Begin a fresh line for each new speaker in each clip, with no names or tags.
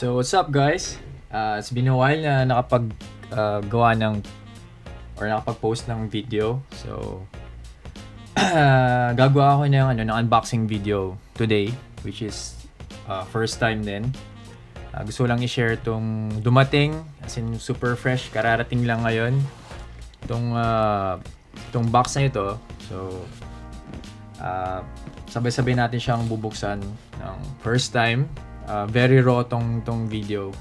So what's up guys? It's been a while na gawa ng or nakapag-post ng video. So gagawa ako ng unboxing video today, which is first time din. Gusto lang i-share tong dumating, as in super fresh, kararating lang ngayon. Tong box na ito. So sabay-sabay natin siyang bubuksan ng first time. Very raw tong video.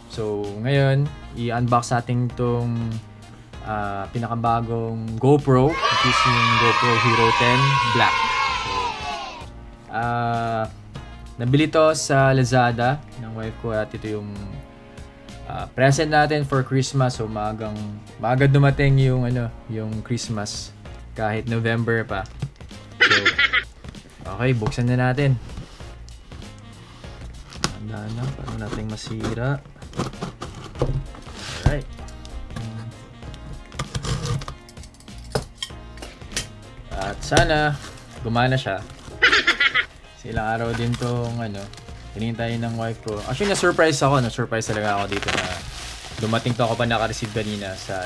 So ngayon, i-unbox natin tong pinakabagong GoPro, which is yung GoPro Hero 10 Black. So, nabili to sa Lazada ng wife ko at ito yung present natin for Christmas. So maaga dumating yung Christmas kahit November pa. So okay, buksan na natin. Handa na para nating masira. Alright. At sana gumana siya. Kasi ilang araw din tong hinihintay ng wife ko. Actually, na-surprise talaga ako dito na dumating to, ako pa naka-receive kanina sa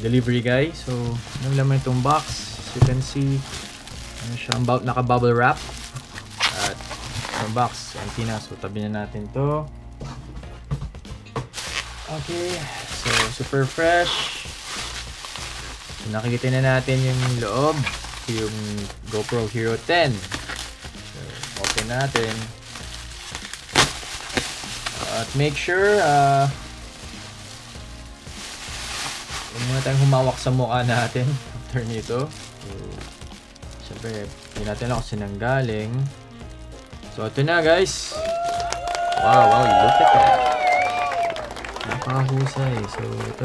delivery guy. So, anong laman itong box? As you can see, siya, naka-bubble wrap. At yung box, empty na. So, tabi na natin to. Okay. So, super fresh. So, nakikita na natin yung loob. Yung GoPro Hero 10. So, open natin. At make sure huwag muna tayong humawak sa mukha natin after nito. So, syempre, hindi natin lang kasi nanggaling. So, ito na guys. Wow, look at that. Napakahusay. So, ito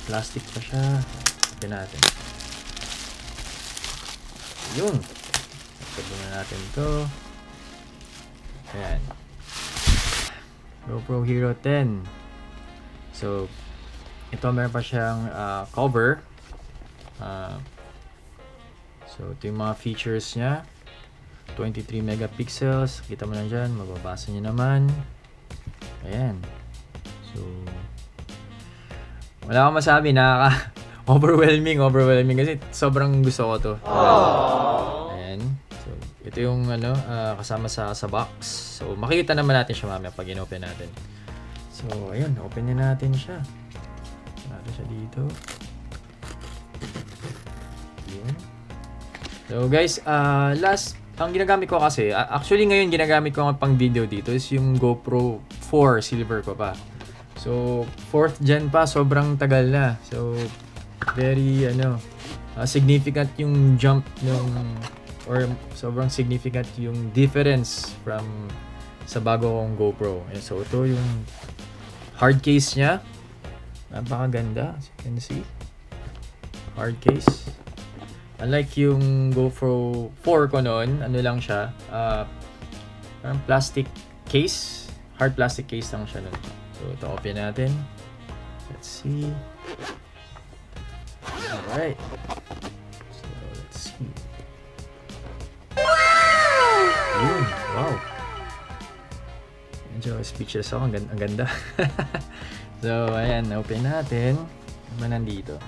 plastic pa siya. Ito natin. Yun. Sabi na natin ito. Ayan. GoPro Hero 10. So, ito meron pa siyang cover. So, ito yung mga features niya. 23 megapixels. Kita mo na dyan. Mababasa nyo naman. Ayan. So, wala akong masabi. Overwhelming kasi sobrang gusto ko to. Ayan. So, ito yung kasama sa box. So, makikita naman natin siya mamaya pag in-open natin. So, ayun. Open na natin siya. Natin siya dito. Ayan. So, guys, ang ginagamit ko kasi, actually ngayon ginagamit ko pang video dito is yung GoPro 4 Silver ko pa. So, 4th gen pa, sobrang tagal na. So, very significant yung jump or sobrang significant yung difference from sa bago kong GoPro. And so, ito yung hard case niya. Napakaganda, as you can see. Hard case. Unlike yung GoPro 4 ko noon, lang siya, parang plastic case, hard plastic case lang siya noon. So, ito open natin. Let's see. Alright. So, let's see. Yun, wow. Medyo speechless ako, ang ganda. So, ayan, open natin. Ano ba nandito?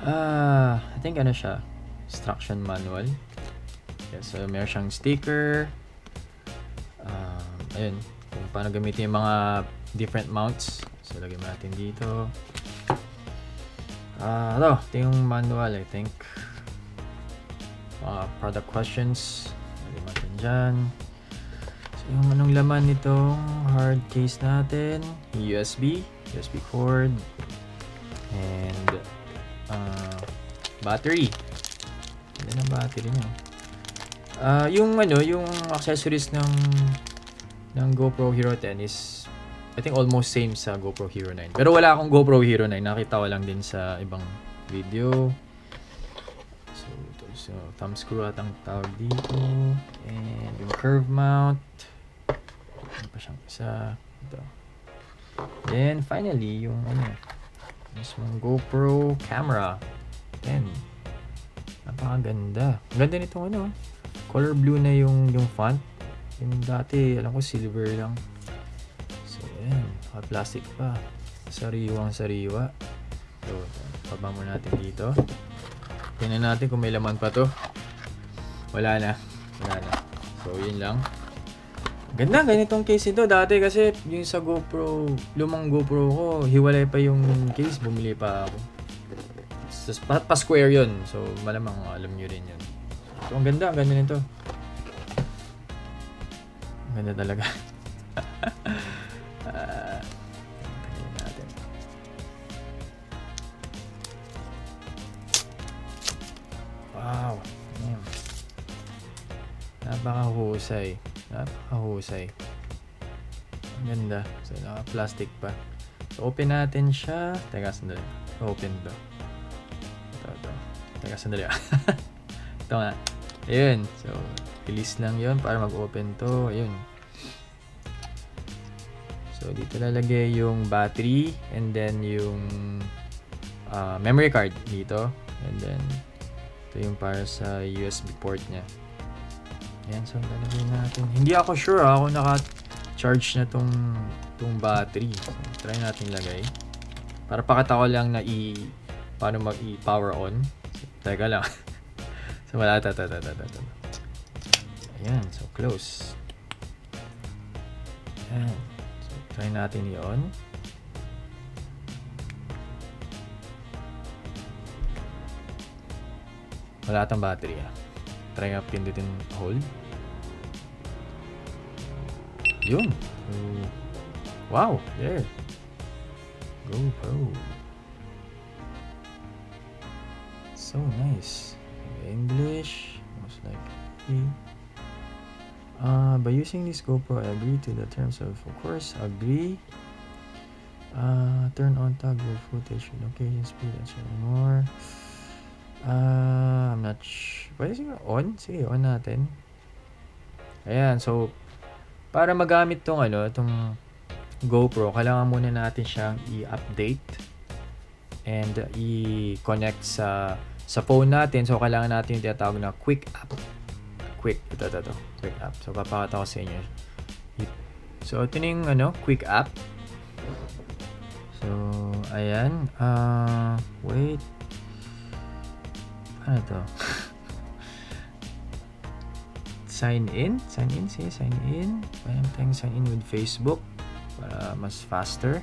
I think siya, instruction manual. Okay, so meron siyang sticker. Ayun, kung paano gamitin yung mga different mounts. So lagyan natin dito. Ito yung manual, I think. Product questions. Lagyan natin dyan. So yung anong laman nitong hard case natin, USB cord, and battery. Yan ang battery niya. Yung accessories ng GoPro Hero 10 is I think almost same sa GoPro Hero 9. Pero wala akong GoPro Hero 9, nakita ko lang din sa ibang video. So ito, thumb screw at ang tawag dito, and yung curve mount. Ano pa siyang isa ito. Then finally yung mismong GoPro camera. Napakaganda. Ganda nitong color blue na yung font. Yung dati, alam ko silver lang. So, ayan. Naka-plastic pa. Sariwang sariwa. So, pabang mo natin dito. Tingnan natin kung may laman pa to. Wala na. So, yun lang. Ganda, ganitong case ito. Dati kasi yung sa GoPro, lumang GoPro ko, hiwalay pa yung case. Bumili pa ako. Pa-square yun. So, malamang alam nyo rin yun. So, ang ganda nito. Ang ganda talaga. Tingnan natin. Wow. Ayan. Napakahusay. Ang ganda. So, naka-plastic pa. So, open natin siya. Teka, sandali. Open to. Ito. Teka, sandali. Ito nga. Ayun. So, release lang yun para mag-open to. Ayun. So, dito lalagay yung battery and then yung memory card dito. And then, ito yung para sa USB port niya. Ayan, so lalagay natin. Hindi ako sure kung naka-charge na tong battery. So, try natin lagay. Para pakita ko lang na paano mag-power on. So, teka lang. So, wala. Ayan, so close. Ayan. So, try natin i-on. Wala tang battery Try nga pindutin hold. Yun. Wow, there. GoPro. So nice. English. Most likely. By using this GoPro, I agree to the terms of course, agree. Turn on toggle footage, location, speed, and so more. I'm not sure. Pwede siguro on? Sige, on natin. Ayan, so para magamit tong GoPro, kailangan muna natin siyang i-update and i-connect sa phone natin. So kailangan natin yung tinatawag na quick app. Quick app. So papakita ko sa inyo. So ito na yung quick app. So ayan, wait. Ano to? Sign in. Sige, sign in. Kaya tayong sign in with Facebook para mas faster.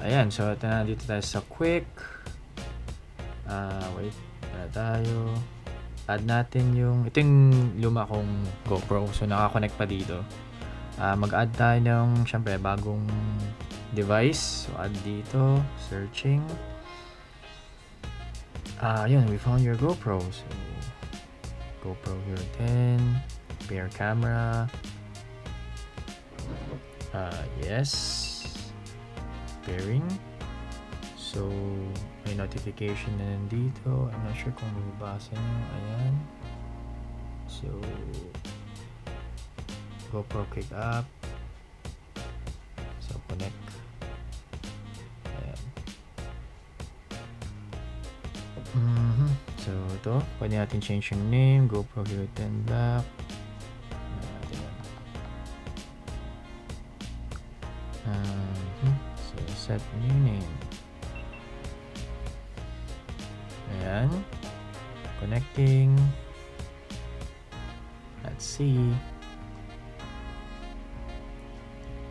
Ayan, so ito na, dito tayo sa quick. Wait, tayo. Add natin ito yung luma kong GoPro. So nakakonect pa dito. Mag-add tayo ng, syempre, bagong device. So add dito, searching. Yun, we found your GoPro. So GoPro Hero 10, pair camera. Yes. Pairing. So, may notification na nandito. I'm not sure kung mababasa nyo. Ayan. So, GoPro quick app. So, connect. Ayan. So, ito. Pwede natin change yung name. GoPro Hero 10 Black. Set new name. Ayan. Connecting. Let's see.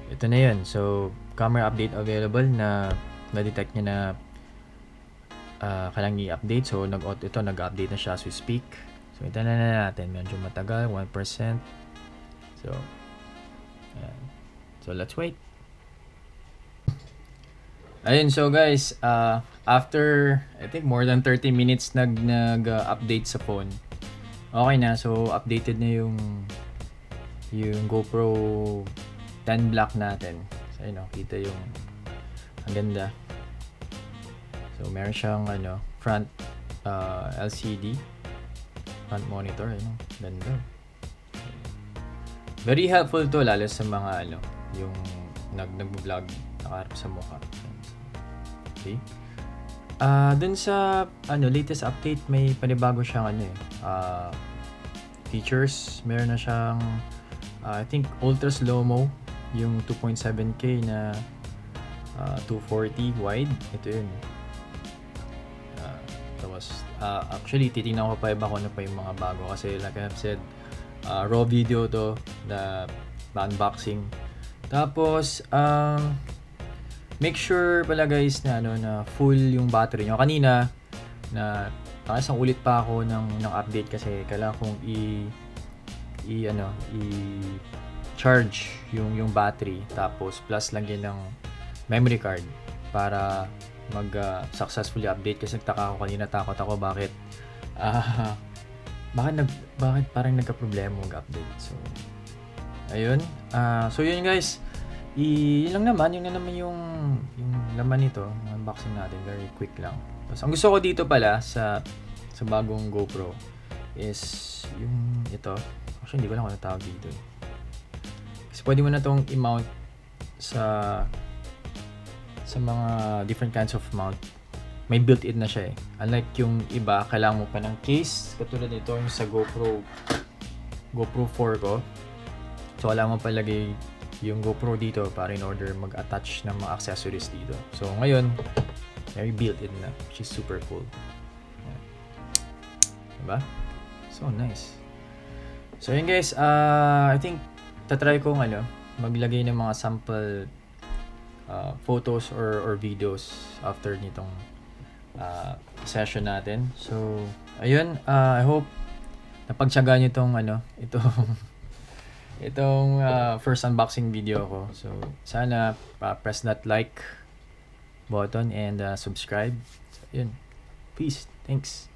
Ito na yun. So, camera update available na na-detect niya na kailangan i-update. So, nag-update na siya as we speak. So, ito na natin. Medyo matagal. 1%. So, ayan. So, let's wait. Ayun, so guys, after I think more than 30 minutes nag-update sa phone. Okay na, so updated na yung GoPro 10 Black natin. So ayun, kita yung ang ganda. So meron siyang front LCD front monitor, ayun, ganda. Very helpful to lalo sa mga yung nagvo-vlog nakaharap sa mukha. Okay. Dun sa latest update may panibago siyang features. Meron na siyang I think ultra slow-mo, yung 2.7K na 240 wide. Ito yun. Tapos actually titingnan ko pa iba kung ano pa yung mga bago kasi like I've said, raw video to na unboxing. Tapos make sure pala guys na na full yung battery nyo. Kanina na isang ulit pa ako ng update kasi kailangan kong charge yung battery, tapos plus lang din ng memory card para mag successfully update. Kasi nagtaka ako kanina, takot ako bakit parang nagka-problema mag-update. So ayun, so yun guys, yun lang naman yung laman nito, unboxing natin, very quick lang. Tapos ang gusto ko dito pala sa bagong GoPro is yung ito. Actually hindi ko lang kung ano tawag dito. Kasi pwede mo na tong i-mount sa mga different kinds of mount. May built-in na siya eh. Unlike yung iba, kailangan mo pa ng case. Katulad nito yung sa GoPro 4 ko. So kailangan mo palagay yung GoPro dito para in order mag-attach ng mga accessories dito. So ngayon, may built-in na, which is super cool. Diba? So nice. So yun guys, I think tatry kong maglagay ng mga sample photos or videos after nitong session natin. So ayun, I hope napagtiyagaan niyo itong first unboxing video ko. So sana press that like button and subscribe. So yun, peace, thanks.